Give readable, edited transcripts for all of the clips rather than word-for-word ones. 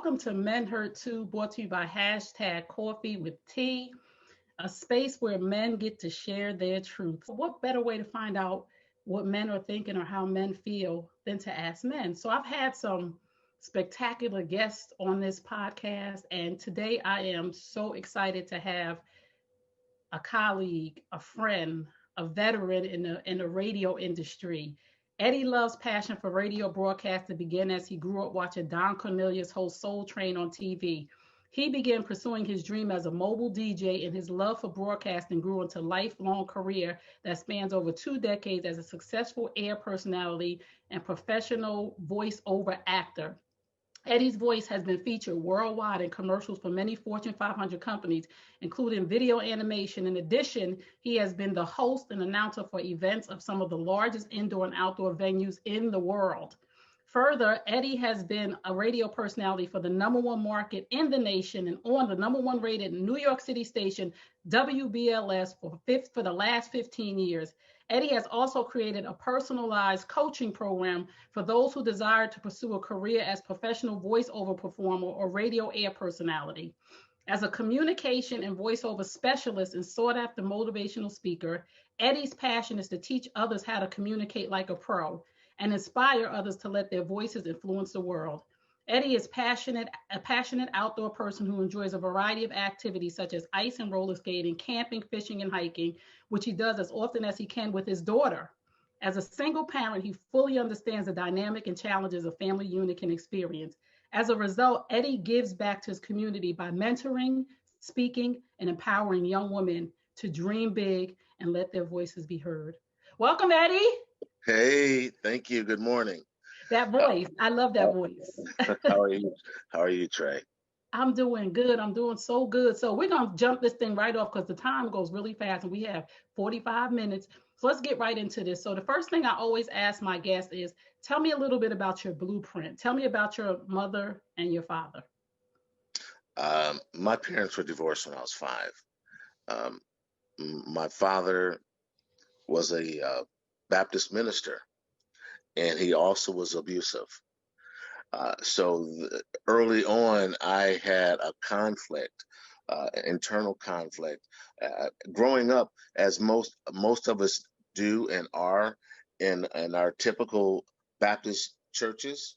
welcome to Men Hurt Too, brought to you by hashtag Coffee with Tea, a space where men get to share their truth. What better way to find out what men are thinking or how men feel than to ask men? So I've had some spectacular guests on this podcast, and today I am so excited to have a colleague, a friend, a veteran in the radio industry. Eddie Love's passion for radio broadcasting began as he grew up watching Don Cornelius host Soul Train on TV. He began pursuing his dream as a mobile DJ, and his love for broadcasting grew into a lifelong career that spans over 2 decades as a successful air personality and professional voiceover actor. Eddie's voice has been featured worldwide in commercials for many Fortune 500 companies, including video animation. In addition, he has been the host and announcer for events of some of the largest indoor and outdoor venues in the world. Further, Eddie has been a radio personality for the number one market in the nation and on the number one rated New York City station WBLS for the last 15 years. Eddie has also created a personalized coaching program for those who desire to pursue a career as professional voiceover performer or radio air personality. As a communication and voiceover specialist and sought after motivational speaker, Eddie's passion is to teach others how to communicate like a pro and inspire others to let their voices influence the world. Eddie is a passionate outdoor person who enjoys a variety of activities such as ice and roller skating, camping, fishing, and hiking, which he does as often as he can with his daughter. As a single parent, he fully understands the dynamic and challenges a family unit can experience. As a result, Eddie gives back to his community by mentoring, speaking, and empowering young women to dream big and let their voices be heard. Welcome, Eddie. Hey, thank you. Good morning. That voice, I love that voice. How are you? How are you, Trey? I'm doing good. I'm doing so good. So we're going to jump this thing right off because the time goes really fast and we have 45 minutes. So let's get right into this. So the first thing I always ask my guests is, tell me a little bit about your blueprint. Tell me about your mother and your father. My parents were divorced when I was 5. My father was a Baptist minister, and he also was abusive. Early on, I had a conflict, internal conflict. Growing up, as most of us do and are in our typical Baptist churches.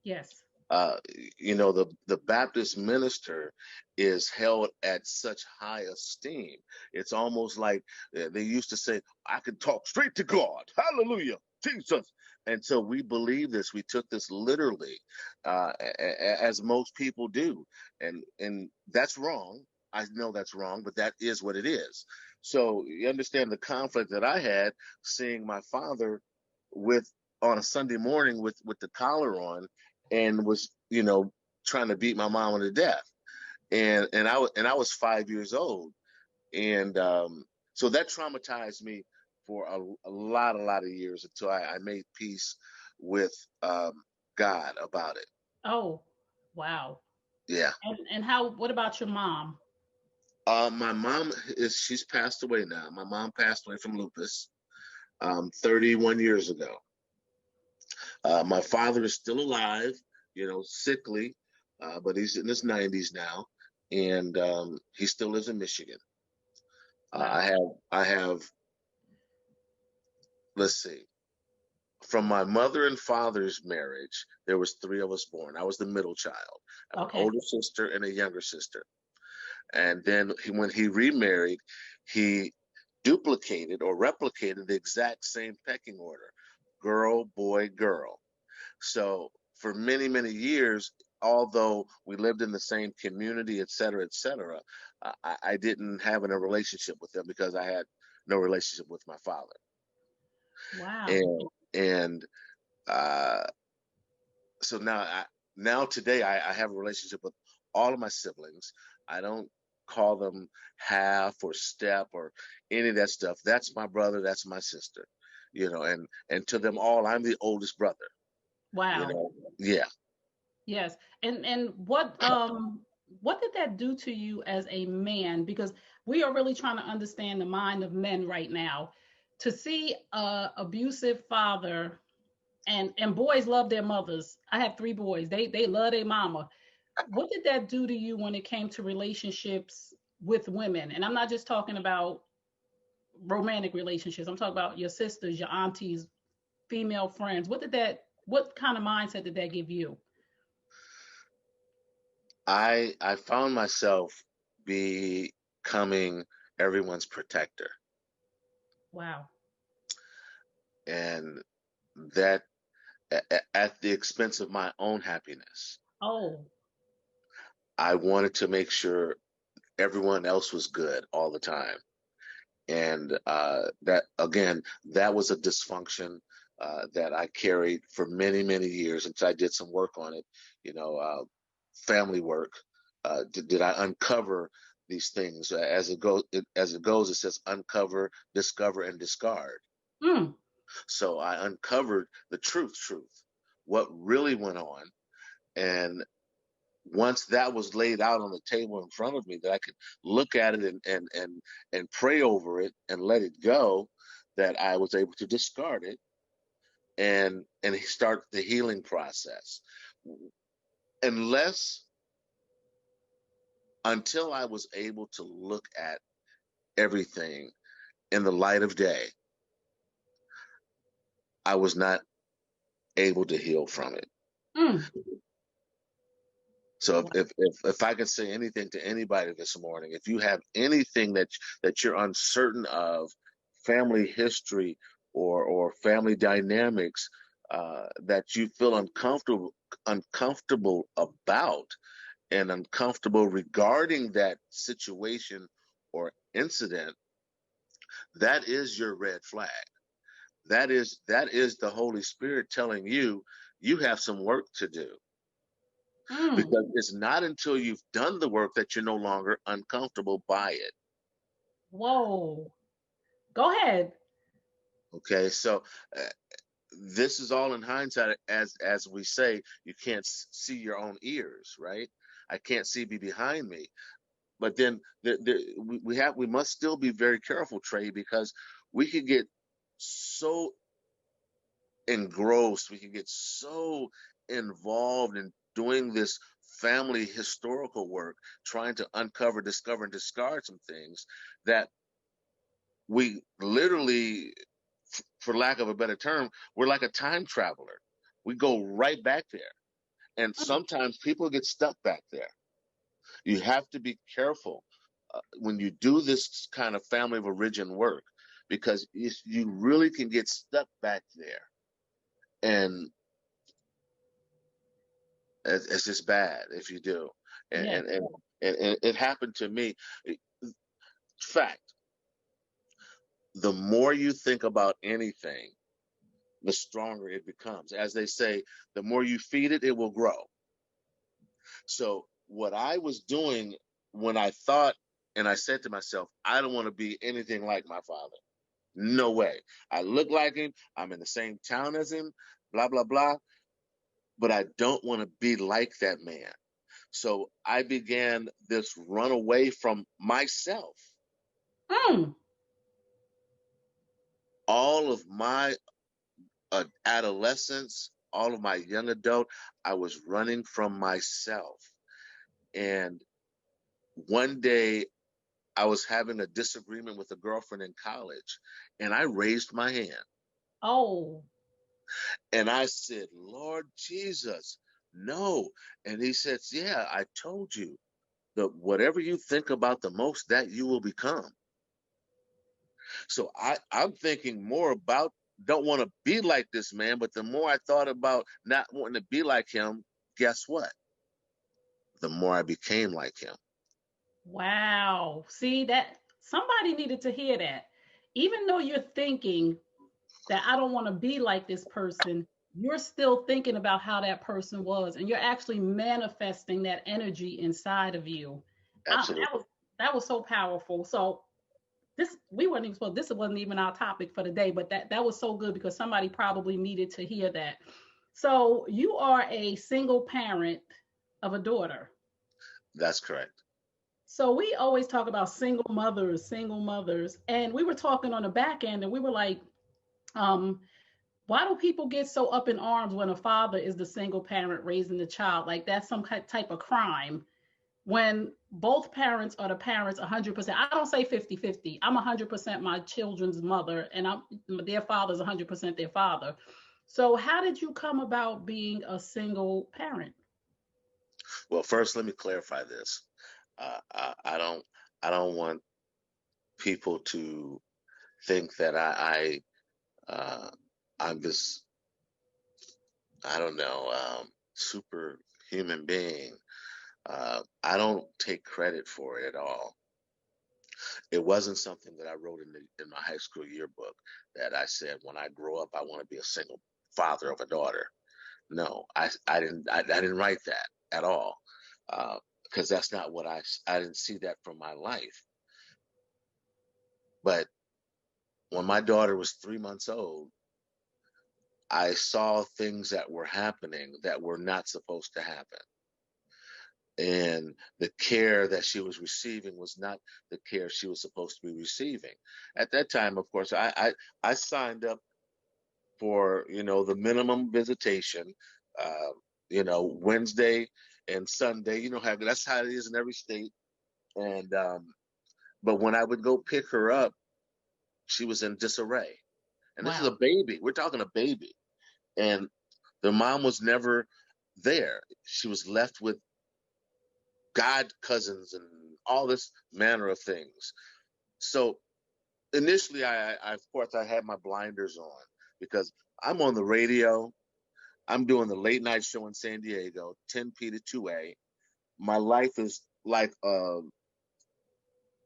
Yes. The Baptist minister is held at such high esteem. It's almost like they used to say, I can talk straight to God. Hallelujah, Jesus. And so we believe this. We took this literally, as most people do. And that's wrong. I know that's wrong, but that is what it is. So you understand the conflict that I had seeing my father on a Sunday morning with the collar on, and was, trying to beat my mom to death. And I was 5 years old. And so that traumatized me for a lot of years until I made peace with God about it. Oh, wow. Yeah. And what about your mom? My mom she's passed away now. My mom passed away from lupus 31 years ago. My father is still alive, sickly, but he's in his 90s now, and he still lives in Michigan. I have, let's see, from my mother and father's marriage, there was 3 of us born. I was the middle child. I have an older sister and a younger sister. And then when he remarried, he duplicated or replicated the exact same pecking order: girl, boy, girl. So for many, many years, although we lived in the same community, et cetera, I didn't have a relationship with them because I had no relationship with my father. Wow. And so now today I have a relationship with all of my siblings. I don't call them half or step or any of that stuff. That's my brother. That's my sister. And to them all, I'm the oldest brother. Wow. Yeah. Yes. And what did that do to you as a man? Because we are really trying to understand the mind of men right now. To see a abusive father, and boys love their mothers. I have 3 boys. They love their mama. what did that do to you when it came to relationships with women? And I'm not just talking about romantic relationships. I'm talking about your sisters, your aunties, female friends. What kind of mindset did that give you? I found myself becoming everyone's protector, Wow. and that at the expense of my own happiness. Oh, I wanted to make sure everyone else was good all the time. And that, again, that was a dysfunction that I carried for many, many years until I did some work on it, you know, family work. Did I uncover these things? As it goes, it says uncover, discover, and discard. mm, So I uncovered the truth, what really went on. And once that was laid out on the table in front of me, that I could look at it and pray over it and let it go, that I was able to discard it and start the healing process. Unless Until I was able to look at everything in the light of day, I was not able to heal from it. mm. So Wow. if I can say anything to anybody this morning, if you have anything that you're uncertain of, family history or family dynamics, that you feel uncomfortable about and uncomfortable regarding that situation or incident, that is your red flag. That is the Holy Spirit telling you you have some work to do, Mm. because it's not until you've done the work that you're no longer uncomfortable by it. Whoa. Go ahead. Okay, so uh, this is all in hindsight. As we say, you can't see your own ears, right? I can't see behind me. But then we must still be very careful, Trey, because we could get so engrossed, we can get so involved in doing this family historical work, trying to uncover, discover, and discard some things, that we literally, for lack of a better term, we're like a time traveler. We go right back there. And Mm. sometimes people get stuck back there. You have to be careful when you do this kind of family of origin work, because you really can get stuck back there. And it's just bad if you do. And, Yes. and, and, and it happened to me. Fact, the more you think about anything, the stronger it becomes. As they say, the more you feed it, it will grow. So what I was doing when I thought, and I said to myself, I don't want to be anything like my father. No way. I look like him. I'm in the same town as him, blah, blah, blah. But I don't want to be like that man. So I began this run away from myself. Mm. All of my adolescence, all of my young adult, I was running from myself. And one day I was having a disagreement with a girlfriend in college, and I raised my hand Oh. and I said, Lord Jesus, no. And he says, yeah, I told you that whatever you think about the most, that you will become. So I'm thinking more about, don't want to be like this man, but the more I thought about not wanting to be like him, guess what? The more I became like him. Wow. See that somebody needed to hear that. Even though you're thinking that I don't want to be like this person, you're still thinking about how that person was, and you're actually manifesting that energy inside of you. That Absolutely. was so powerful. So this we weren't even supposed. This wasn't even our topic for the day, but that was so good because somebody probably needed to hear that. So you are a single parent of a daughter. That's correct. So we always talk about single mothers, and we were talking on the back end, and we were like, um, Why do people get so up in arms when a father is the single parent raising the child? Like that's some type of crime when both parents are the parents 100%. I don't say 50-50. I'm 100% my children's mother, and their father's 100% their father. So how did you come about being a single parent? Well, first, let me clarify this. I don't want people to think that I'm this, I don't know, super human being. I don't take credit for it at all. It wasn't something that I wrote in my high school yearbook that I said when I grow up I want to be a single father of a daughter. No, I didn't write that at all, because that's not what I didn't see that from my life. But when my daughter was 3 months old, I saw things that were happening that were not supposed to happen. And the care that she was receiving was not the care she was supposed to be receiving. At that time, of course, I signed up for, the minimum visitation, Wednesday and Sunday. How that's how it is in every state. And but when I would go pick her up, she was in disarray. And this is a Wow. baby. We're talking a baby. And the mom was never there. She was left with god cousins and all this manner of things. So initially, I of course I had my blinders on because I'm on the radio. I'm doing the late night show in San Diego, 10 p to 2 a. My life is like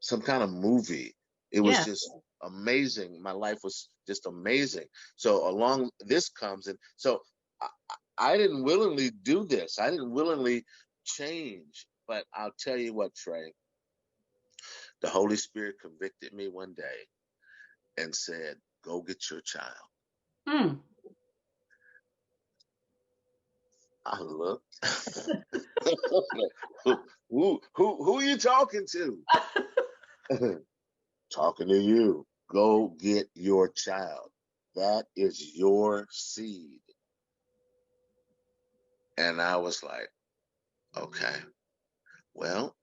some kind of movie. It was Yes. just amazing. My life was just amazing. So along this comes, and so I, I didn't willingly do this. I didn't willingly change. But I'll tell you what, Trey, the Holy Spirit convicted me one day and said, "Go get your child." Mm. I looked. Who are you talking to? Talking to you. Go get your child. That is your seed. And I was like, okay, well,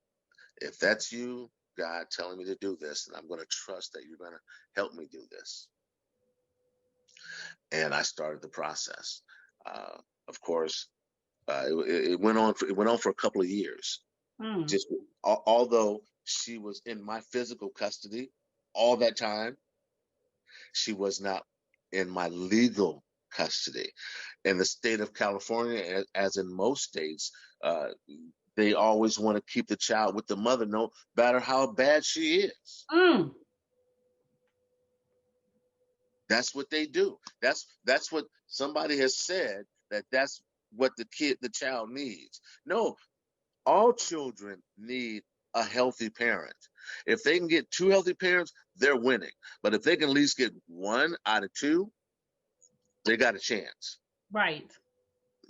if that's you, God, telling me to do this, and I'm going to trust that you're going to help me do this. And I started the process. Of course, it went on. It went on for a couple of years. Mm. Just although she was in my physical custody all that time, she was not in my legal custody. In the state of California, as in most states, uh, they always want to keep the child with the mother, no matter how bad she is. Mm. That's what they do. That's what somebody has said, that that's what the child needs. No, all children need a healthy parent. If they can get two healthy parents, they're winning. But if they can at least get one out of two, they got a chance. Right.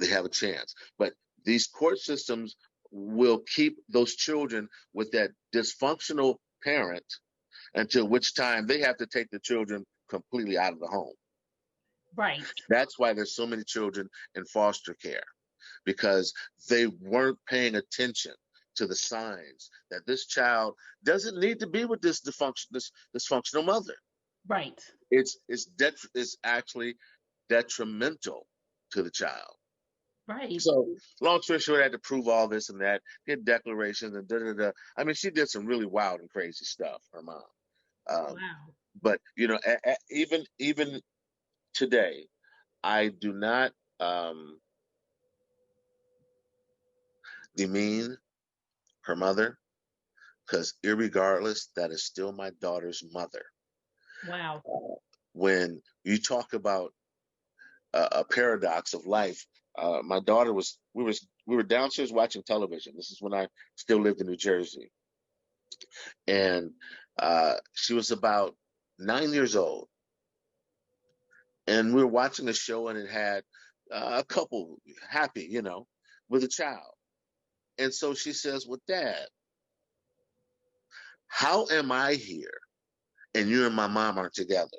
They have a chance. But these court systems will keep those children with that dysfunctional parent until which time they have to take the children completely out of the home. Right. That's why there's so many children in foster care, because they weren't paying attention to the signs that this child doesn't need to be with this dysfunctional mother. Right. It's actually detrimental to the child. Right. So, long story short, I had to prove all this and that, get declarations and da da da. I mean, she did some really wild and crazy stuff, her mom. Um, Wow. but even today, I do not demean her mother, because irregardless, that is still my daughter's mother. Wow. When you talk about a paradox of life, my daughter was we were downstairs watching television. This is when I still lived in New Jersey, and she was about 9 years old, and we were watching a show, and it had a couple happy, with a child. And so she says, "Well, Dad, how am I here and you and my mom aren't together?"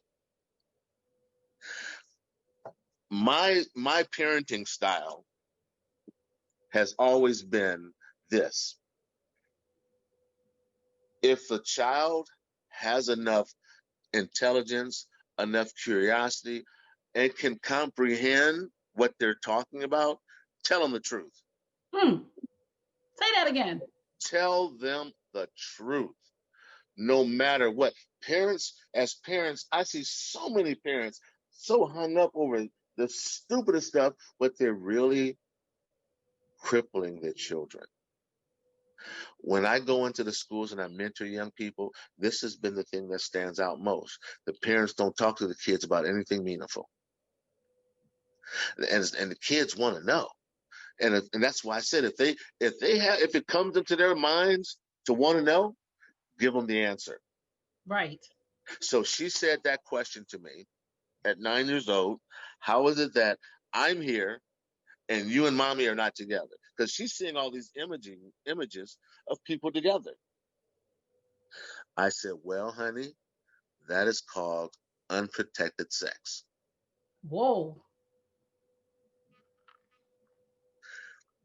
my parenting style has always been this: if a child has enough intelligence, enough curiosity, and can comprehend what they're talking about, tell them the truth. Say that again. Tell them the truth, no matter what. As parents, I see so many parents so hung up over the stupidest stuff, but they're really crippling their children. When I go into the schools and I mentor young people, this has been the thing that stands out most. The parents don't talk to the kids about anything meaningful. And the kids want to know. And that's why I said if it comes into their minds to want to know, give them the answer. Right. So she said that question to me at 9 years old. How is it that I'm here and you and mommy are not together? Because she's seeing all these images of people together. I said, well, honey, that is called unprotected sex. Whoa.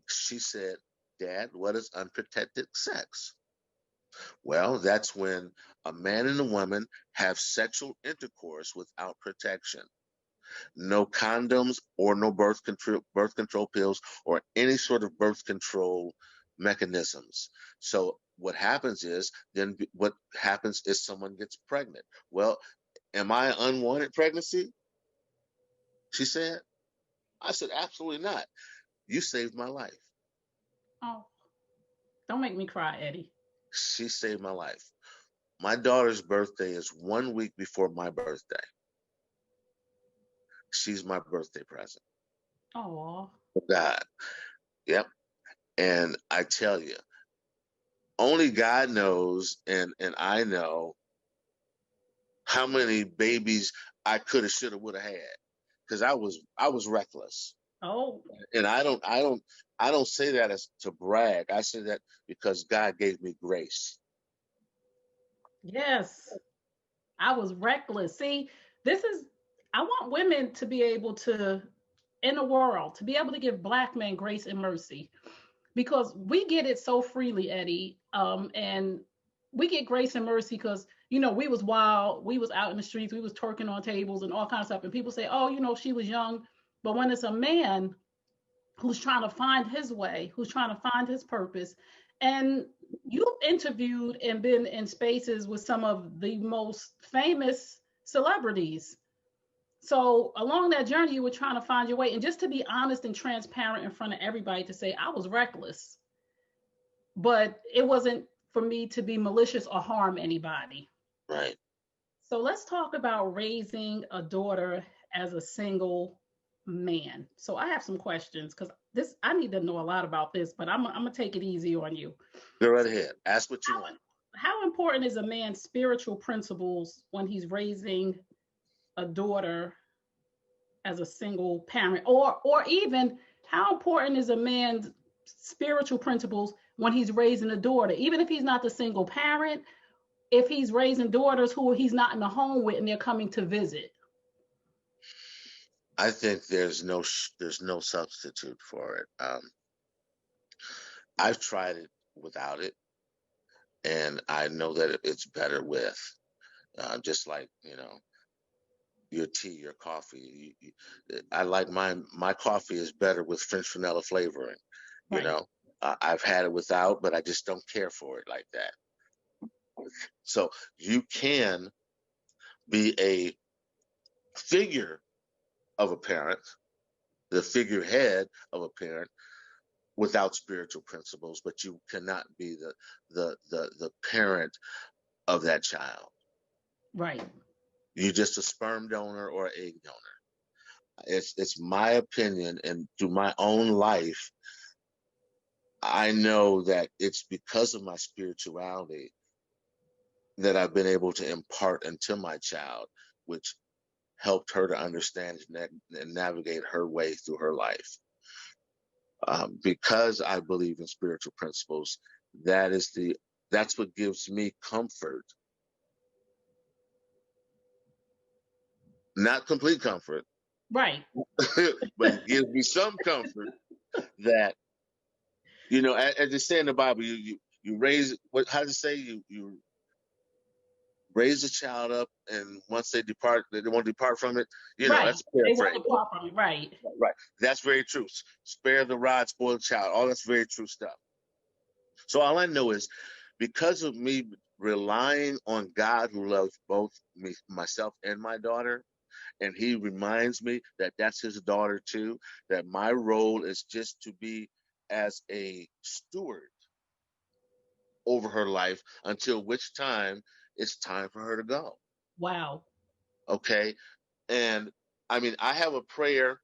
She said, Dad, what is unprotected sex? Well, that's when a man and a woman have sexual intercourse without protection. No condoms or no birth control pills or any sort of birth control mechanisms. So what happens is someone gets pregnant. Well, am I unwanted pregnancy? She said. I said, absolutely not. You saved my life. Oh, don't make me cry, Eddie. She saved my life. My daughter's birthday is 1 week before my birthday. She's my birthday present. Oh. God. Yep. And I tell you, only God knows, and I know how many babies I could have, should have, would have had, because I was reckless. Oh. And I don't say that as to brag. I say that because God gave me grace. Yes. I was reckless. See, I want women to be able to, in the world, to be able to give Black men grace and mercy, because we get it so freely, Eddie. And we get grace and mercy because, we was wild, we was out in the streets, we was twerking on tables and all kinds of stuff. And people say, oh, she was young. But when it's a man who's trying to find his way, who's trying to find his purpose, and you've interviewed and been in spaces with some of the most famous celebrities. So along that journey, you were trying to find your way. And just to be honest and transparent in front of everybody, to say I was reckless, but it wasn't for me to be malicious or harm anybody. Right. So let's talk about raising a daughter as a single man. So I have some questions because I need to know a lot about this, but I'm gonna take it easy on you. Go right ahead. Ask what you want. How important is a man's spiritual principles when he's raising a daughter as a single parent, or even how important is a man's spiritual principles when he's raising a daughter, even if he's not the single parent, if he's raising daughters who he's not in the home with and they're coming to visit? I think there's no substitute for it. I've tried it without it, and I know that it's better with. Just like your tea, your coffee. I like my coffee is better with French vanilla flavoring. Right. I've had it without, but I just don't care for it like that. So you can be a figure of a parent, the figurehead of a parent, without spiritual principles, but you cannot be the parent of that child. Right. You're just a sperm donor or egg donor. It's my opinion, and through my own life, I know that it's because of my spirituality that I've been able to impart into my child, which helped her to understand and navigate her way through her life. Because I believe in spiritual principles, that's what gives me comfort. Not complete comfort, Right. But it gives me some comfort that, as they say in the Bible, you raise, how does it say, you raise a child up, and once they depart, they won't depart from it. Right. That's a They won't paraphrase. depart from it. Right. Right. That's very true. Spare the rod, spoil the child. All that's very true stuff. So all I know is, because of me relying on God, who loves both me, myself, and my daughter, and he reminds me that that's his daughter too, that my role is just to be as a steward over her life until which time it's time for her to go. Wow. Okay. And I mean, I have a prayer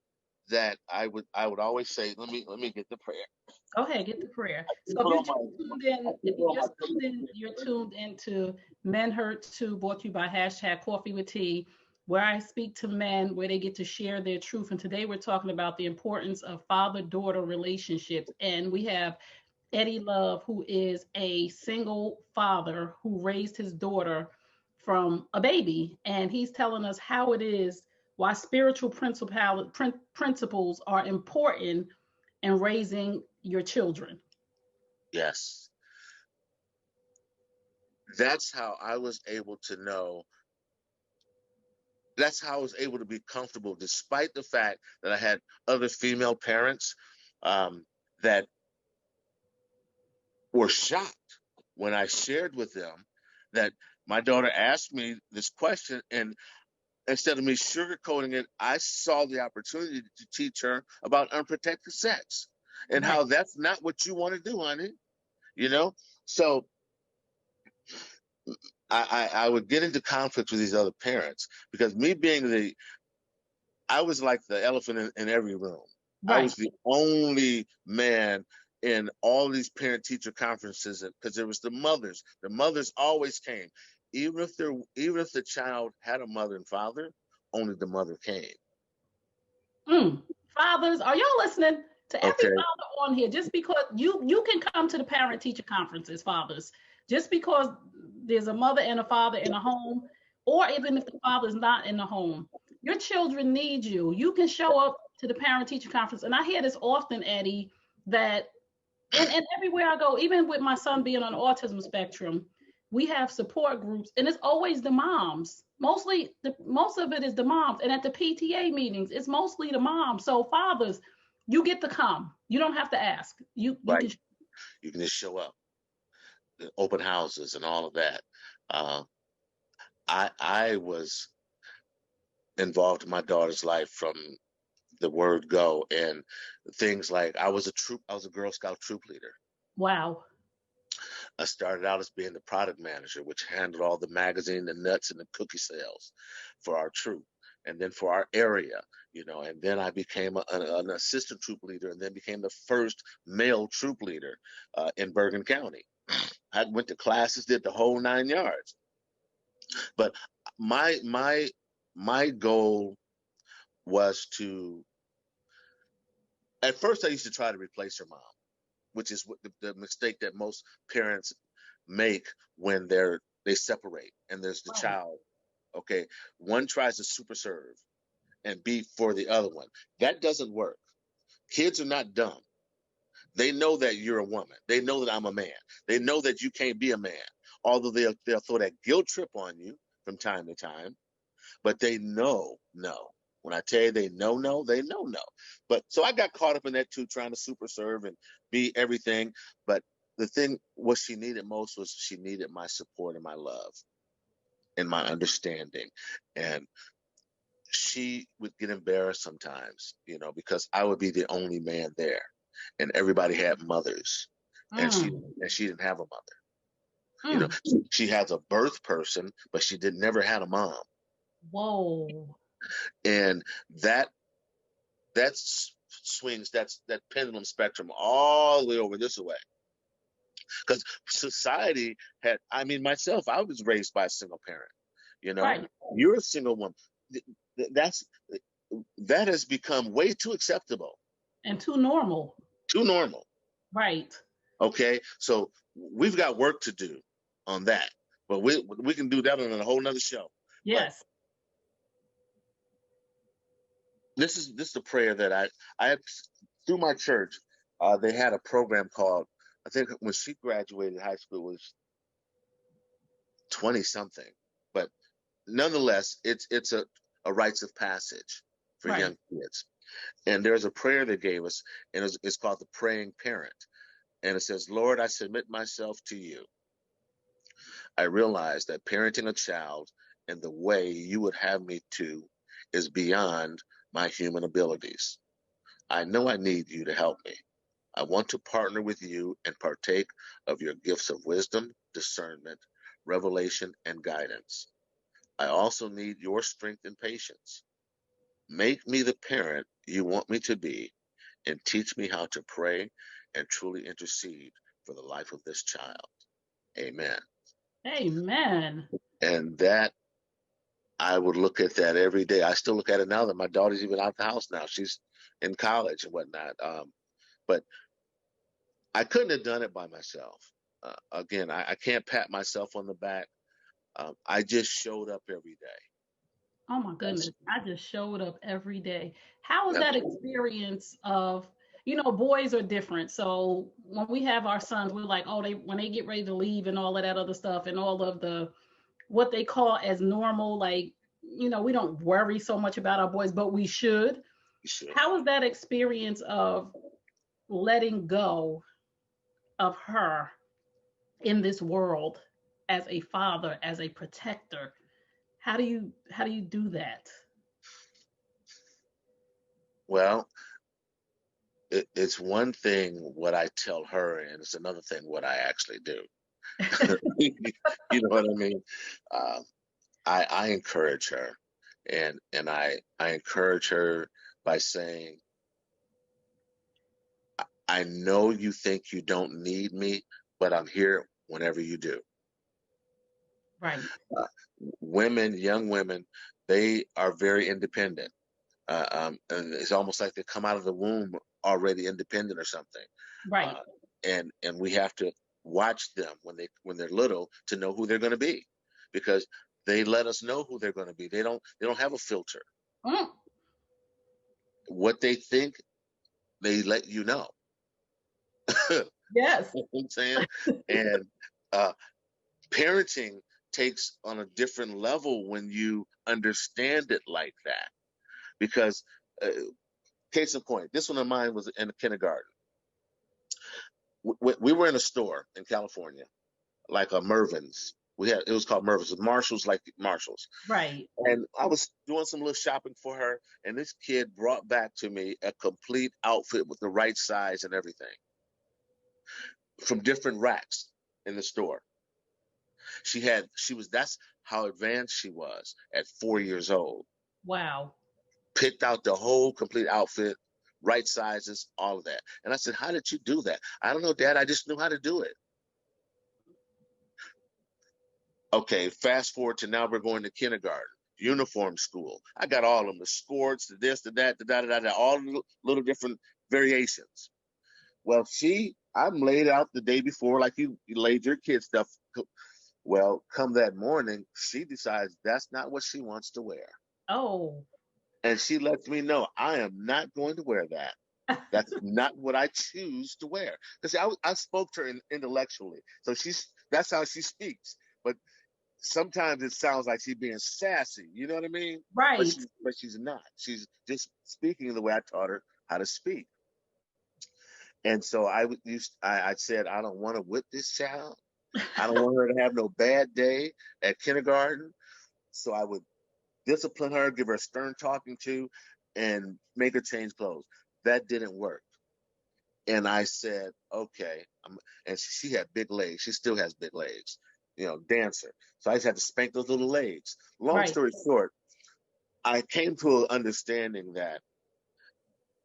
that I would always say, let me get the prayer. Go ahead, get the prayer. You So if put you on just tuned in, if you just tuned my in, you're tuned into Men Hurt Too, brought to you by #Coffee with Tea, where I speak to men where they get to share their truth. And today we're talking about the importance of father-daughter relationships. And we have Eddie Love, who is a single father who raised his daughter from a baby. And he's telling us how it is, why spiritual principles are important in raising your children. Yes. That's how I was able to know. That's how I was able to be comfortable, despite the fact that I had other female parents that were shocked when I shared with them that my daughter asked me this question, and instead of me sugarcoating it, I saw the opportunity to teach her about unprotected sex and Right. how that's not what you want to do, honey. So I would get into conflict with these other parents because me being I was like the elephant in every room. I Right. was the only man in all these parent-teacher conferences because there was the mothers. The mothers always came, even if the child had a mother and father, only the mother came. Fathers, are y'all listening to every Okay, father on here? Just because you can come to the parent-teacher conferences, fathers, just because there's a mother and a father in a home, or even if the father's not in the home, your children need you. You can show up to the parent-teacher conference, and I hear this often, Eddie, that and everywhere I go, even with my son being on the autism spectrum, we have support groups, and it's always the moms. Most of it is the moms, and at the PTA meetings, it's mostly the moms. So fathers, you get to come. You don't have to ask. You right. can. You can just show up, the open houses and all of that. Uh, I was involved in my daughter's life from the word go, and things like I was a Girl Scout troop leader. Wow. I started out as being the product manager, which handled all the magazine, the nuts, and the cookie sales for our troop, and then for our area, and then I became an assistant troop leader, and then became the first male troop leader in Bergen County. I went to classes, did the whole 9 yards. But my goal was to. At first, I used to try to replace her mom, which is what the mistake that most parents make when they separate and there's the Right. child. Okay, one tries to super serve and be for the other one. That doesn't work. Kids are not dumb. They know that you're a woman. They know that I'm a man. They know that you can't be a man. Although they'll throw that guilt trip on you from time to time, but they know no. When I tell you they know no, they know no. But so I got caught up in that too, trying to super serve and be everything. But the thing, what she needed most was she needed my support and my love and my understanding. And she would get embarrassed sometimes, because I would be the only man there, and everybody had mothers, and she Mm. and she didn't have a mother. Mm. She has a birth person, but she never had a mom, Whoa. and that swings that pendulum spectrum all the way over this way. Because society had, I mean, myself, I was raised by a single parent. Right. You're a single woman. That's that has become way too acceptable, And too normal. too normal. Right. Okay, so we've got work to do on that, but we can do that on a whole nother show. But Yes. This is the prayer that I had through my church. They had a program called, I think when she graduated high school it was 20 something, but nonetheless, it's a rites of passage for Right. young kids. And there's a prayer they gave us, and it's called the Praying Parent. And it says, Lord, I submit myself to you. I realize that parenting a child in the way you would have me to is beyond my human abilities. I know I need you to help me. I want to partner with you and partake of your gifts of wisdom, discernment, revelation, and guidance. I also need your strength and patience. Make me the parent you want me to be and teach me how to pray and truly intercede for the life of this child. Amen. Amen. And that, I would look at that every day. I still look at it now that my daughter's even out the house now. She's in college and whatnot. But I couldn't have done it by myself. Again, I can't pat myself on the back. I just showed up every day. Oh my That's goodness. I just showed up every day. How was that's that experience of, boys are different. So when we have our sons, we're like, oh, they when they get ready to leave and all of that other stuff and all of the what they call as normal, like, we don't worry so much about our boys, but we should. you should. How was that experience of letting go of her in this world as a father, as a protector? How do you do that? Well, it's one thing what I tell her, and it's another thing what I actually do. You know what I mean? Uh, I encourage her, and I encourage her by saying, I know you think you don't need me, but I'm here whenever you do. Right. Uh, Women, young women, they are very independent. And it's almost like they come out of the womb already independent or something. Right. Uh, and we have to watch them when they're little to know who they're going to be, because they let us know who they're going to be. They don't have a filter. Mm, What they think, they let you know. You yes. know what I'm saying? And uh, parenting takes on a different level when you understand it like that. Because, uh, case in point, this one of mine was in the kindergarten. We were in a store in California, like a Mervin's. It was called Mervin's. Marshalls, like Marshalls. Right. And I was doing some little shopping for her, and this kid brought back to me a complete outfit with the right size and everything from different racks in the store. That's how advanced she was at 4 years old. Wow. Picked out the whole complete outfit, right sizes, all of that. And I said, how did you do that? I don't know, Dad. I just knew how to do it. Okay, fast forward to now we're going to kindergarten, uniform school. I got all of them, the sports, the this, the that, the da da da, da, all the little different variations. Well, I'm laid out the day before, like you laid your kid stuff. Well, come that morning, she decides that's not what she wants to wear. Oh. And she lets me know I am not going to wear that. That's not what I choose to wear. Because I spoke to her intellectually. So that's how she speaks. But sometimes it sounds like she's being sassy. You know what I mean? But Right. she's not. She's just speaking the way I taught her how to speak. And so I said, I don't want to whip this child. I don't want her to have no bad day at kindergarten. So I would discipline her, give her a stern talking to, and make her change clothes. That didn't work. And I said, okay. And she had big legs. She still has big legs, dancer. So I just had to spank those little legs. Long Right. story short, I came to an understanding that,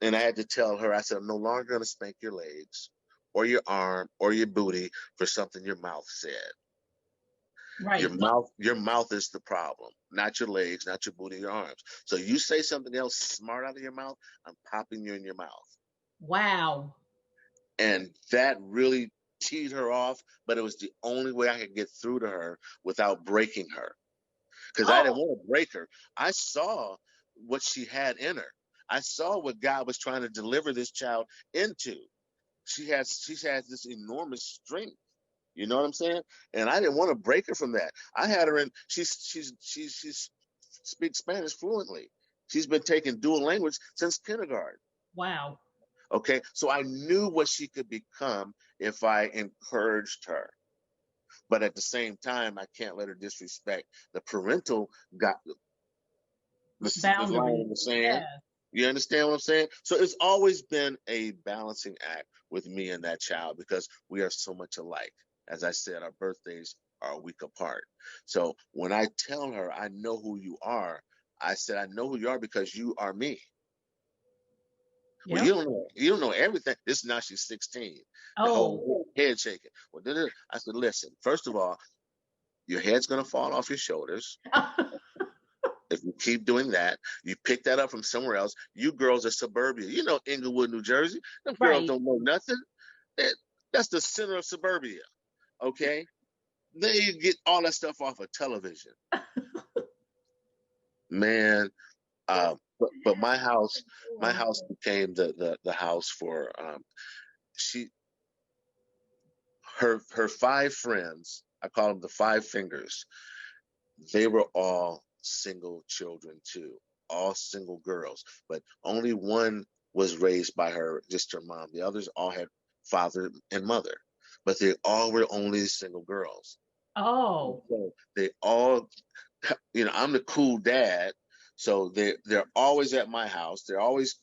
and I had to tell her, I said, I'm no longer going to spank your legs or your arm or your booty for something your mouth said. Your Right. mouth is the problem, not your legs, not your booty, your arms. So you say something else smart out of your mouth, I'm popping you in your mouth. Wow. And that really teed her off, but it was the only way I could get through to her without breaking her. Because I didn't Oh. want to break her. I saw what she had in her. I saw what God was trying to deliver this child into. She's had this enormous strength. You know what I'm saying? And I didn't want to break her from that. I had her in. She's speaks Spanish fluently. She's been taking dual language since kindergarten. Wow. Okay, so I knew what she could become if I encouraged her. But at the same time, I can't let her disrespect the parental got the line Boundaries. in the Yeah. sand. You understand what I'm saying? So it's always been a balancing act with me and that child because we are so much alike. As I said, our birthdays are a week apart. So when I tell her, I know who you are, I said, I know who you are because you are me. Well, Yep. you don't know everything. This is now she's 16. The Oh. whole head shaking. Well, I said, listen, first of all, your head's gonna fall off your shoulders. If you keep doing that, you pick that up from somewhere else. You girls are suburbia. You know Inglewood, New Jersey. Them girls Right. don't know nothing. That's the center of suburbia. Okay? They get all that stuff off of television. Man, but my house became the house for she her five friends. I call them the five fingers. They were all single children too, all single girls, but only one was raised by her, just her mom. The others all had father and mother, but they all were only single girls. Oh. So they all, I'm the cool dad, so they're always at my house. They're always,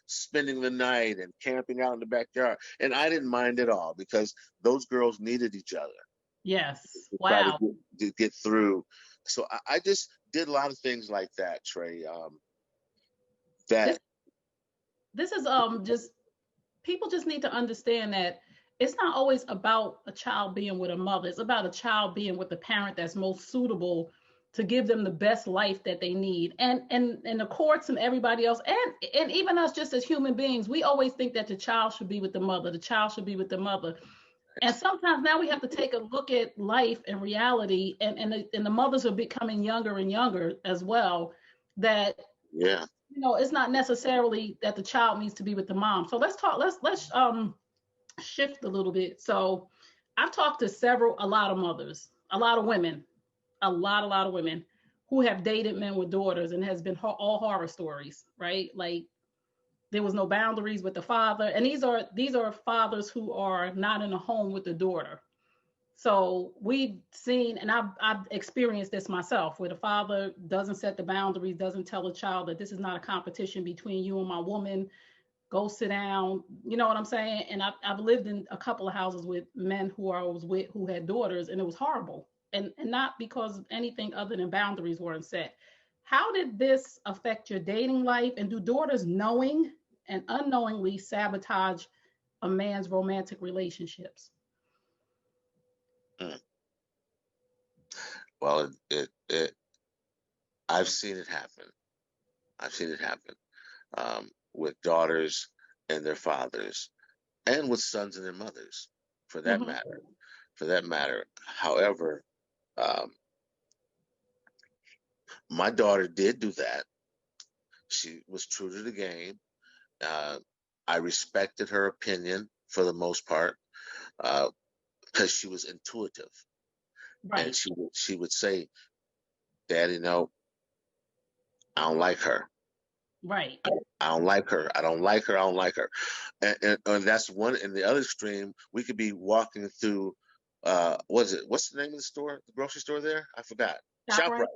spending the night and camping out in the backyard, and I didn't mind at all because those girls needed each other Yes. to try to Wow. get through. So I just did a lot of things like that, Trey. This That this is just people just need to understand that it's not always about a child being with a mother. It's about a child being with the parent that's most suitable to give them the best life that they need. And the courts and everybody else, and even us just as human beings, we always think that the child should be with the mother. The child should be with the mother. And sometimes now we have to take a look at life and reality, and the mothers are becoming younger and younger as well. That yeah, it's not necessarily that the child needs to be with the mom. So let's talk. Let's shift a little bit. So I've talked to a lot of mothers, a lot of women, a lot of women who have dated men with daughters, and has been all horror stories, right? Like there was no boundaries with the father, and these are fathers who are not in a home with the daughter. So we've seen, and I've experienced this myself, where the father doesn't set the boundaries, doesn't tell the child that this is not a competition between you and my woman. Go sit down. You know what I'm saying? And I've lived in a couple of houses with men who I was with who had daughters, and it was horrible. And not because of anything other than boundaries weren't set. How did this affect your dating life? And do daughters knowing and unknowingly sabotage a man's romantic relationships? mm. Well, I've seen it happen. I've seen it happen with daughters and their fathers, and with sons and their mothers, for that Mm-hmm. matter. For that matter. However, um, my daughter did do that. She was true to the game. Uh, I respected her opinion for the most part because she was intuitive, and Right, she would say, "Daddy, no, I don't like her. right. I don't like her. I don't like her. I don't like her." And that's one. In the other extreme, we could be walking through. What's the name of the store? The grocery store there? I forgot. Shop ShopRite. right.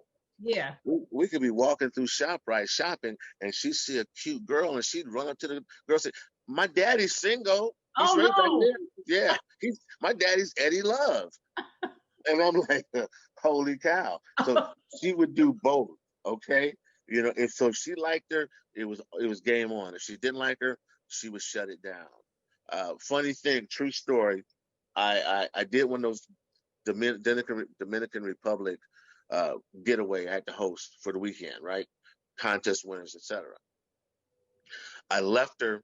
Yeah. We could be walking through ShopRite shopping, and she'd see a cute girl, and she'd run up to the girl and say, "My daddy's single. He's Oh right back no. there. Yeah, he's my daddy's Eddie Love." And I'm like, "Holy cow!" So she would do both. Okay, if she liked her, it was game on. If she didn't like her, she would shut it down. Funny thing, true story. I did one of those Dominican Republic uh, getaway I had to host for the weekend, right? Contest winners, etc. I left her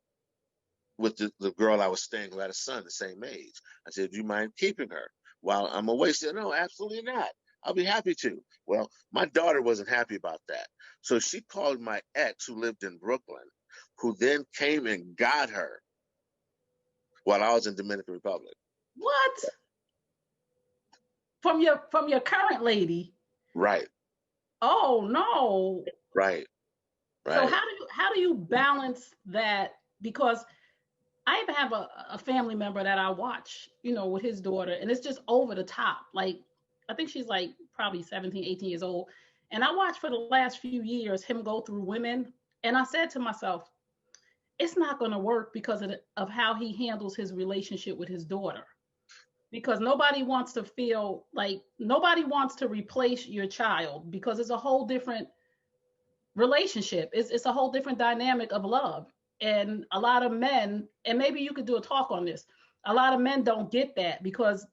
with the girl I was staying who had a son the same age. I said, "Do you mind keeping her while I'm away?" She said, "No, absolutely not. I'll be happy to. Well, my daughter wasn't happy about that. So she called my ex who lived in Brooklyn, who then came and got her while I was in Dominican Republic. What? From your current lady? Right, Oh no. right, So right. how do you balance that? Because I even have a family member that I watch, with his daughter, and it's just over the top. Like, I think she's like probably 17, 18 years old. And I watched for the last few years him go through women. And I said to myself, it's not going to work because of how he handles his relationship with his daughter. Because nobody wants to replace your child because it's a whole different relationship. It's a whole different dynamic of love. And a lot of men, and maybe you could do a talk on this, a lot of men don't get that because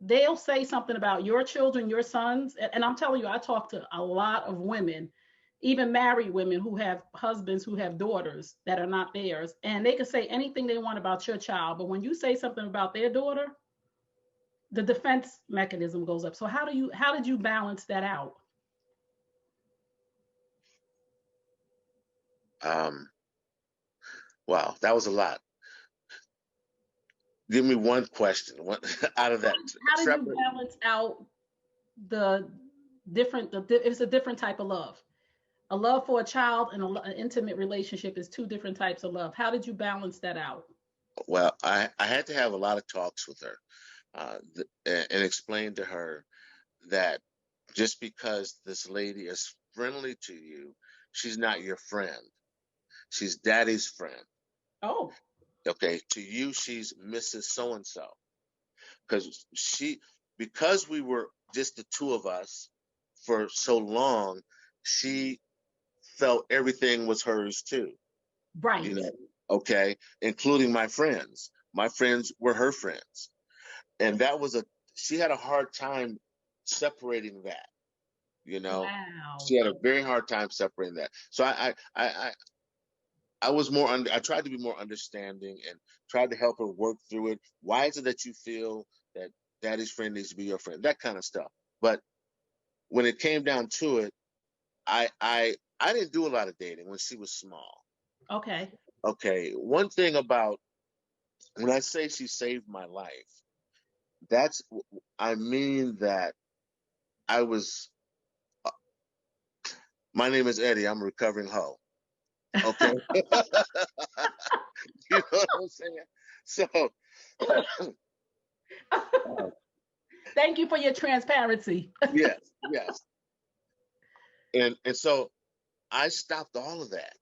they'll say something about your children, your sons. And I'm telling you, I talk to a lot of women, even married women who have husbands who have daughters that are not theirs. And they can say anything they want about your child. But when you say something about their daughter, the defense mechanism goes up. So how did you balance that out? Um, wow, that was a lot. Give me one question. What out of that? How did you Trevor, balance out the it's a different type of love. A love for a child and an intimate relationship is two different types of love. How did you balance that out? well, I had to have a lot of talks with her and explain to her that just because this lady is friendly to you, she's not your friend. She's daddy's friend. Oh, Okay. To you, she's Mrs. So and so. Because we were just the two of us for so long, she felt everything was hers too. You right, know, okay, including my friends. My friends were her friends. And she had a hard time separating that, you know. wow, She had a very hard time separating that. So I was I tried to be more understanding and tried to help her work through it. Why is it that you feel that daddy's friend needs to be your friend? That kind of stuff. But when it came down to it, I didn't do a lot of dating when she was small. okay, Okay, one thing about when I say she saved my life, that's I mean that I was. My name is Eddie. I'm a recovering hoe. Okay, you know what I'm saying. So, thank you for your transparency. yes, yes, and so I stopped all of that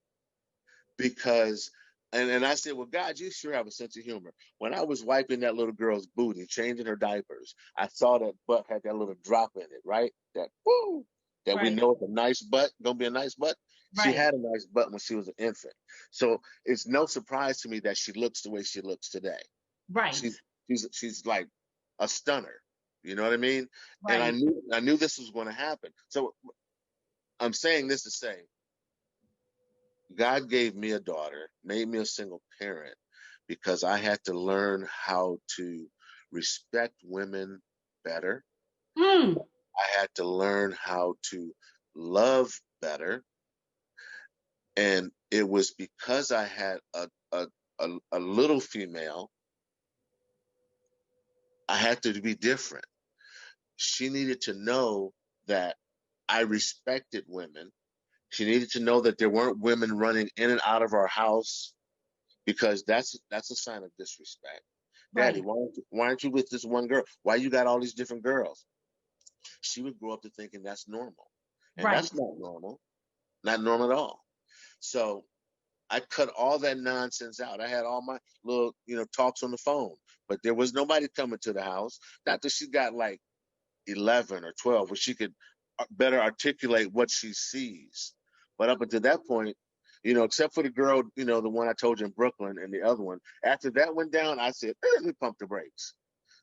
because and I said, well, God, you sure have a sense of humor. When I was wiping that little girl's booty, changing her diapers, I saw that butt had that little drop in it, right? That woo, that we Right, know it's a nice butt, gonna be a nice butt. She right, had a nice butt when she was an infant. So it's no surprise to me that she looks the way she looks today. right, She she's like a stunner. You know what I mean? And right. I knew this was going to happen. So I'm saying this to say God gave me a daughter, made me a single parent because I had to learn how to respect women better. Mm, I had to learn how to love better. And it was because I had a little female, I had to be different. She needed to know that I respected women. She needed to know that there weren't women running in and out of our house because that's a sign of disrespect. Daddy, right, why aren't you with this one girl? Why you got all these different girls? She would grow up to thinking that's normal, and right, that's not normal at all. So I cut all that nonsense out. I had all my little talks on the phone, but there was nobody coming to the house. Not that she got like 11 or 12, where she could better articulate what she sees. But up until that point, except for the girl, the one I told you in Brooklyn and the other one, after that went down, I said, let me pump the brakes.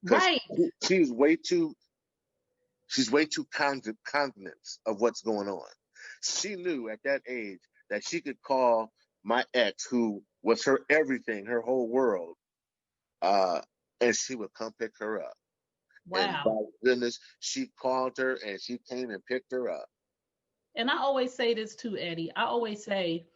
Because right, she's way too, she's way too cognizant of what's going on. She knew at that age that she could call my ex, who was her everything, her whole world, uh, and she would come pick her up. And by Wow. goodness, she called her and she came and picked her up. And I always say this too, Eddie. I always say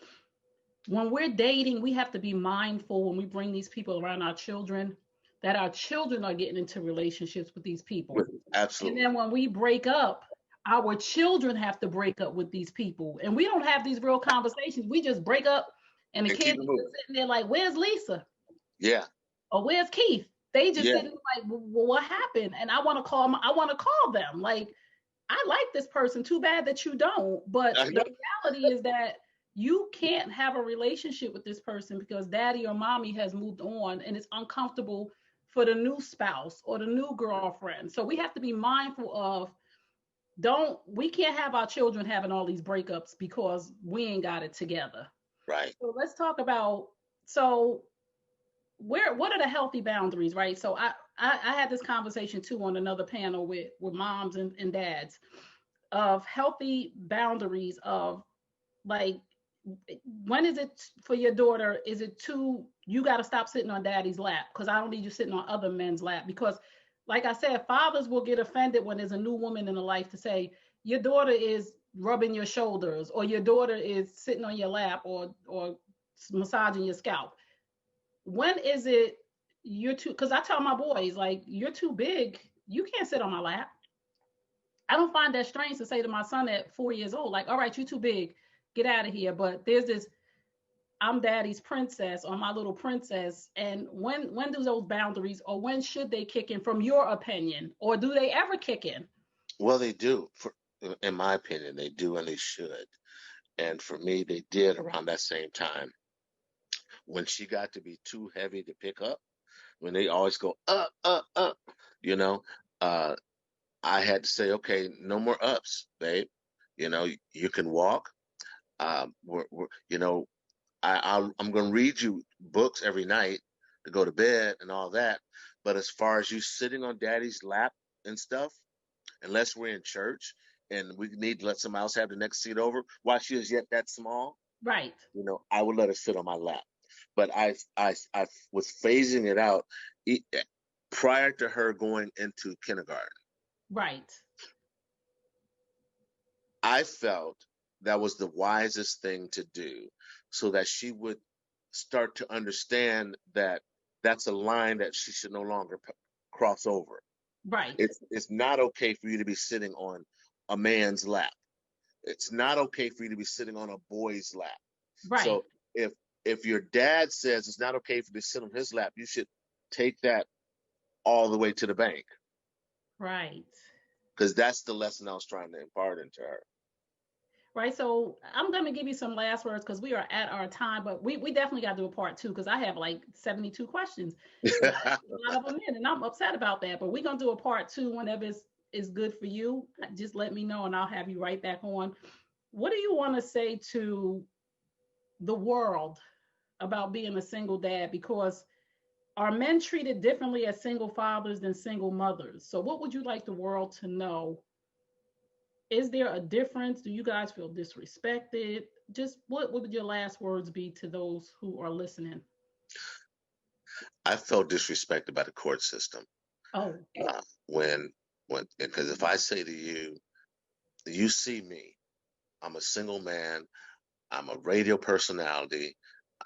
when we're dating, we have to be mindful when we bring these people around our children that our children are getting into relationships with these people. And Absolutely. then when we break up, our children have to break up with these people. And we don't have these real conversations. We just break up and the And keep kids it are moving. just sitting there like, where's Lisa? Yeah. Or where's Keith? They just Yeah. sitting like, well, what happened? And I want to call them. Like, I like this person. Too bad that you don't. But I the know. reality is that you can't have a relationship with this person because daddy or mommy has moved on and it's uncomfortable for the new spouse or the new girlfriend. So we have to be mindful of don't we can't have our children having all these breakups because we ain't got it together. Right. So let's talk about so what are the healthy boundaries, right? So I had this conversation too on another panel with moms and dads of healthy boundaries of like when is it for your daughter, is it too you got to stop sitting on daddy's lap because I don't need you sitting on other men's lap because like I said, fathers will get offended when there's a new woman in the life to say your daughter is rubbing your shoulders or your daughter is sitting on your lap or massaging your scalp. When is it you're too, because I tell my boys like you're too big, you can't sit on my lap. I don't find that strange to say to my son at 4 years old, like, all right, you too big, get out of here. But there's this, I'm daddy's princess or my little princess. And when do those boundaries or when should they kick in from your opinion? Or do they ever kick in? Well, they do. In my opinion, they do and they should. And for me, they did around that same time. When she got to be too heavy to pick up, when they always go up, you know, uh, I had to say, okay, no more ups, babe. You can walk. You know, I'm going to read you books every night to go to bed and all that. But as far as you sitting on daddy's lap and stuff, unless we're in church and we need to let somebody else have the next seat over while she is yet that small, Right, I would let her sit on my lap. But I was phasing it out e- prior to her going into kindergarten. right, I felt that was the wisest thing to do so that she would start to understand that that's a line that she should no longer cross over. right, It's not okay for you to be sitting on a man's lap. It's not okay for you to be sitting on a boy's lap. right, So if your dad says it's not okay for you to sit on his lap, you should take that all the way to the bank right. because that's the lesson I was trying to impart into her. Right. So I'm going to give you some last words because we are at our time, but we definitely got to do a part two because I have like 72 questions and I asked a lot of them in and I'm upset about that. But we're going to do a part two whenever it's good for you. Just let me know and I'll have you right back on. What do you want to say to the world about being a single dad? Because are men treated differently as single fathers than single mothers? So what would you like the world to know? Is there a difference? Do you guys feel disrespected? Just what would your last words be to those who are listening? I felt disrespected by the court system Oh, when because if I say to you, you see me, I'm a single man, I'm a radio personality,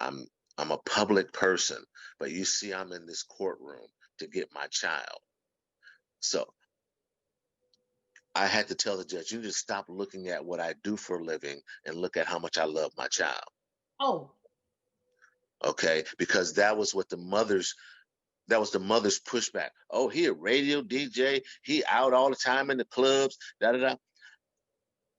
I'm I'm a public person, but you see I'm in this courtroom to get my child. So I had to tell the judge, you need to stop looking at what I do for a living and look at how much I love my child. oh, Okay, because that was the mother's pushback. Oh, he a radio DJ, he out all the time in the clubs, da da da.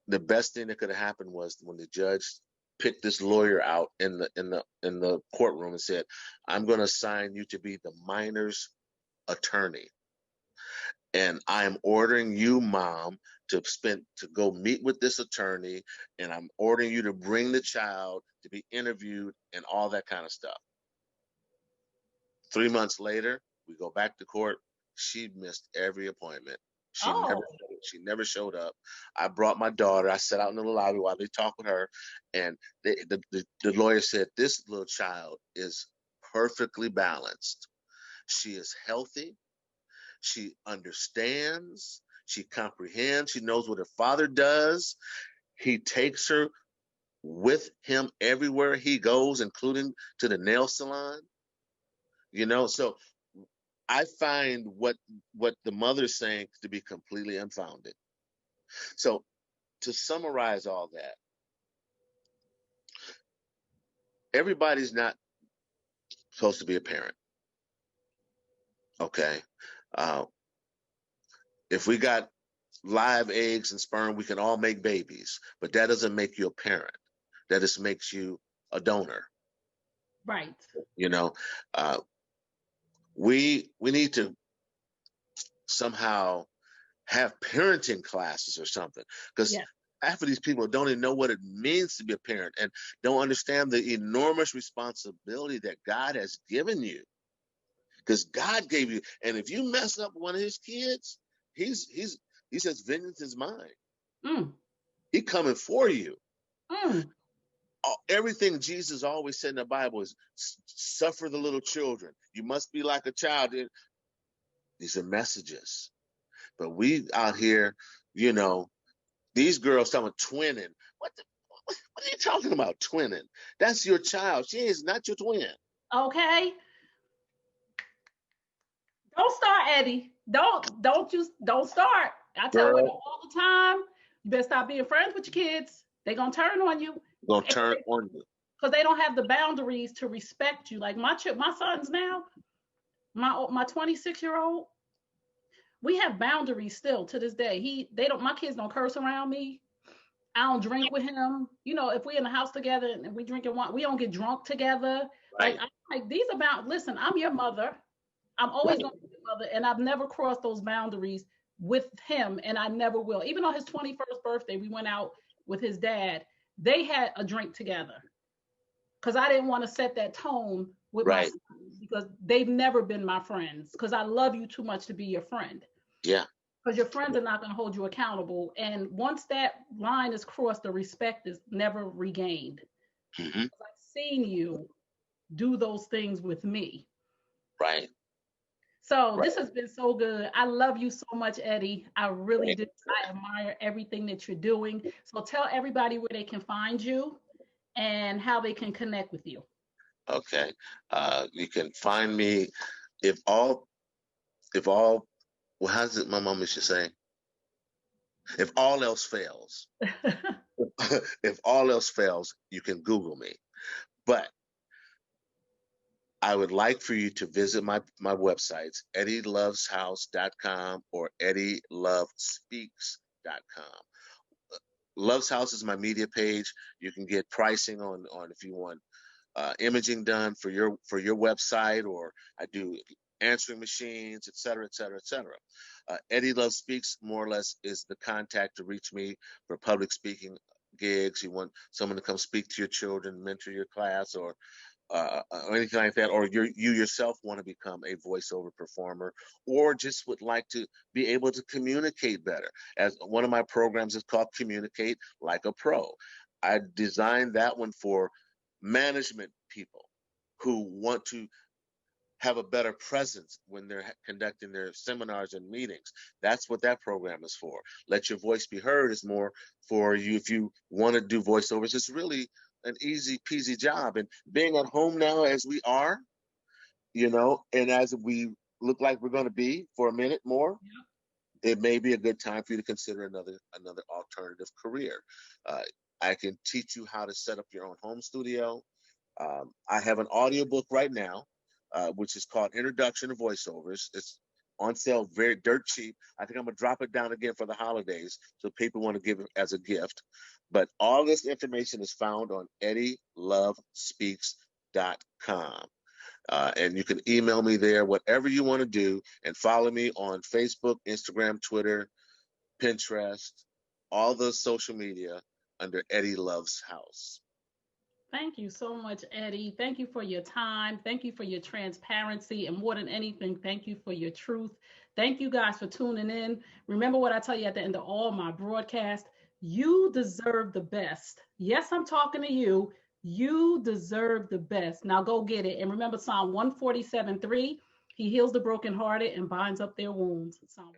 The best thing that could have happened was when the judge picked this lawyer out in the courtroom and said, I'm gonna assign you to be the minor's attorney. And I am ordering you, mom, to go meet with this attorney, and I'm ordering you to bring the child to be interviewed and all that kind of stuff. 3 months later, we go back to court. She missed every appointment. She never oh, she never showed up. I brought my daughter. I sat out in the lobby while they talked with her, and the lawyer said this little child is perfectly balanced. She is healthy. She understands. She comprehends. She knows what her father does. He takes her with him everywhere he goes, including to the nail salon. So I find what the mother's saying to be completely unfounded. So to summarize all that, everybody's not supposed to be a parent. Okay. Uh, if we got live eggs and sperm, we can all make babies, but that doesn't make you a parent. That just makes you a donor. Right. Uh, we need to somehow have parenting classes or something, because Yes. half of these people don't even know what it means to be a parent and don't understand the enormous responsibility that God has given you, because God gave you. And if you mess up one of his kids, he says vengeance is mine. Mm. He coming for you. Mm. Everything Jesus always said in the Bible is suffer the little children. You must be like a child. These are messages. But we out here, these girls talking about twinning. What are you talking about, twinning? That's your child. She is not your twin. Okay. Don't start, Eddie. Don't start. I tell women Girl, all the time, you better stop being friends with your kids. They're gonna turn on you. gonna turn on you. Because they don't have the boundaries to respect you. Like my sons now, my 26-year-old, we have boundaries still to this day. My kids don't curse around me. I don't drink with him. If we're in the house together and we drinking wine, we don't get drunk together. Right. Like these about, listen, I'm your mother. I'm always going to be your mother, and I've never crossed those boundaries with him, and I never will. Even on his 21st birthday, we went out with his dad. They had a drink together because I didn't want to set that tone with my sons, because they've never been my friends, because I love you too much to be your friend. Yeah. Because your friends are not going to hold you accountable. And once that line is crossed, the respect is never regained. Mm-hmm. I've seen you do those things with me. Right. So this has been so good. I love you so much, Eddie. I really do. I admire everything that you're doing. So tell everybody where they can find you and how they can connect with you. Okay. You can find me if all, well, how's it my mom used to say? If all else fails, if all else fails, you can Google me. But I would like for you to visit my websites, eddieloveshouse.com or eddielovespeaks.com. Loves House is my media page. You can get pricing on if you want imaging done for your website, or I do answering machines, et cetera, et cetera, et cetera. Eddie Love Speaks, more or less, is the contact to reach me for public speaking gigs. You want someone to come speak to your children, mentor your class, or anything like that, or you yourself want to become a voiceover performer, or just would like to be able to communicate better. As one of my programs is called Communicate Like a Pro. I designed that one for management people who want to have a better presence when they're conducting their seminars and meetings. That's what that program is for. Let Your Voice Be Heard is more for you if you want to do voiceovers. It's really an easy peasy job. And being at home now as we are, and as we look like we're going to be for a minute more, it may be a good time for you to consider another alternative career. I can teach you how to set up your own home studio. I have an audiobook right now, which is called Introduction to Voiceovers. It's on sale, very dirt cheap. I think I'm gonna drop it down again for the holidays, so people want to give it as a gift. But all this information is found on eddielovespeaks.com. And you can email me there, whatever you want to do, and follow me on Facebook, Instagram, Twitter, Pinterest, all the social media under Eddie Loves House. Thank you so much, Eddie. Thank you for your time. Thank you for your transparency. And more than anything, thank you for your truth. Thank you guys for tuning in. Remember what I tell you at the end of all my broadcasts. You deserve the best. Yes, I'm talking to you. You deserve the best. Now go get it. And remember Psalm 147:3. He heals the brokenhearted and binds up their wounds. Psalm